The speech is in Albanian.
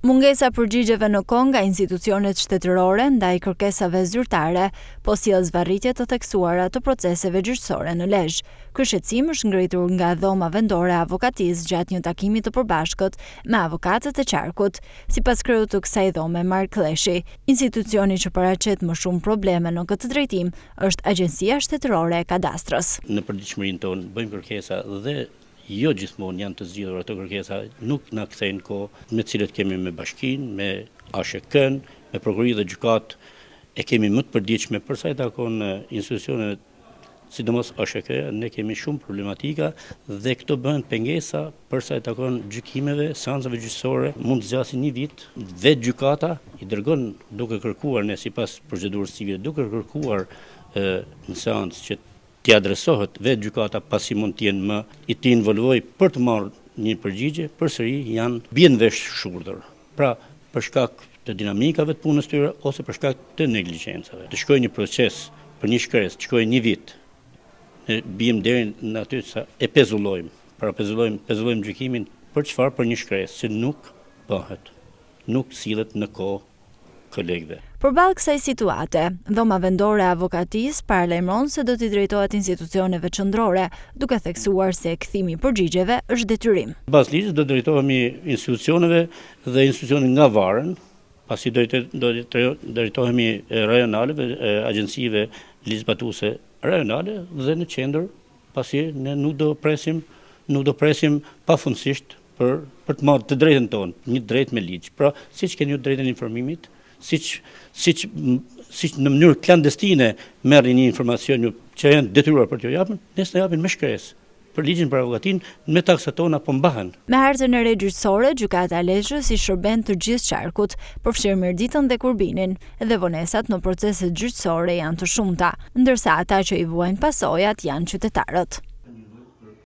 Mungesa përgjigjeve në kohë nga institucionet shtetërore ndaj kërkesave zyrtare, po sjell zvarritje të theksuara të proceseve gjyqësore në Lezhë. Ky shqetësim është ngritur nga dhoma vendore e avokatisë gjatë një takimi të përbashkët me avokatët e qarkut. Sipas kreut të kësaj dhome, Mark Kleshi, institucioni që paraqet më shumë probleme në këtë drejtim është Agjencia Shtetërore e Kadastrës. Në përditshmërinë tonë bëjmë kërkesa dhe jo gjithmonë janë të zgjidhura ato kërkesa, nuk na kthejnë kohë me cilët kemi me bashkinë, me ASHK-n, me prokurori dhe gjykatë, e kemi më të përditshme për sa i takon institucionet, sidomos ASHK, ne kemi shumë problematika dhe këto bëhen pengesa për sa i takon gjykimeve, seancave gjyqësore, mund të zgjasin një vit, vetë gjykata i dërgon duke kërkuar ne sipas procedurës civile, duke kërkuar në seancë që t'i adresohet vetë gjykata pasi mund t'jenë më i t'i involvoj për të marrë një përgjigje, përsëri janë bien vesh shurdhër. Pra, për shkak të dinamikave të punës tyre ose për shkak të negligjencave. Të shkojë një proces për një shkresë, të shkojë një vit, ne bijmë deri në aty sa e pezullojmë. Pra pezullojmë gjykimin për çfarë? Për një shkresë që nuk bëhet, nuk sillet në kohë kolegëve. Përballë kësaj situate, dhoma vendore e avokatisë paralajmëron se do t'i drejtohet institucioneve qendrore, duke theksuar se kthimi i përgjigjeve është detyrim. Pas ligjit do drejtohemi institucioneve dhe institucionet nga varen, pasi do drejtohemi rajonaleve, agjencive ligjzbatuese rajonale dhe në qendër, pasi ne nuk do presim pafundësisht për të marrë të drejtën tonë, një drejtë me ligj. Pra, siç keni ju drejtën e informimit, siç në mënyrë klandestine merrni një informacion që janë detyruar për t'ju japën, nesër japin me shkresë. Për ligjin për avokatin, me taksat tona po mbahen. Me hartën e re gjyqësore, gjykata e Lezhës i shërben të gjithë qarkut, përfshirë Mirditën dhe Kurbinin, dhe vonesat në proceset gjyqësore janë të shumta, ndërsa ata që i vuajnë pasojat janë qytetarët.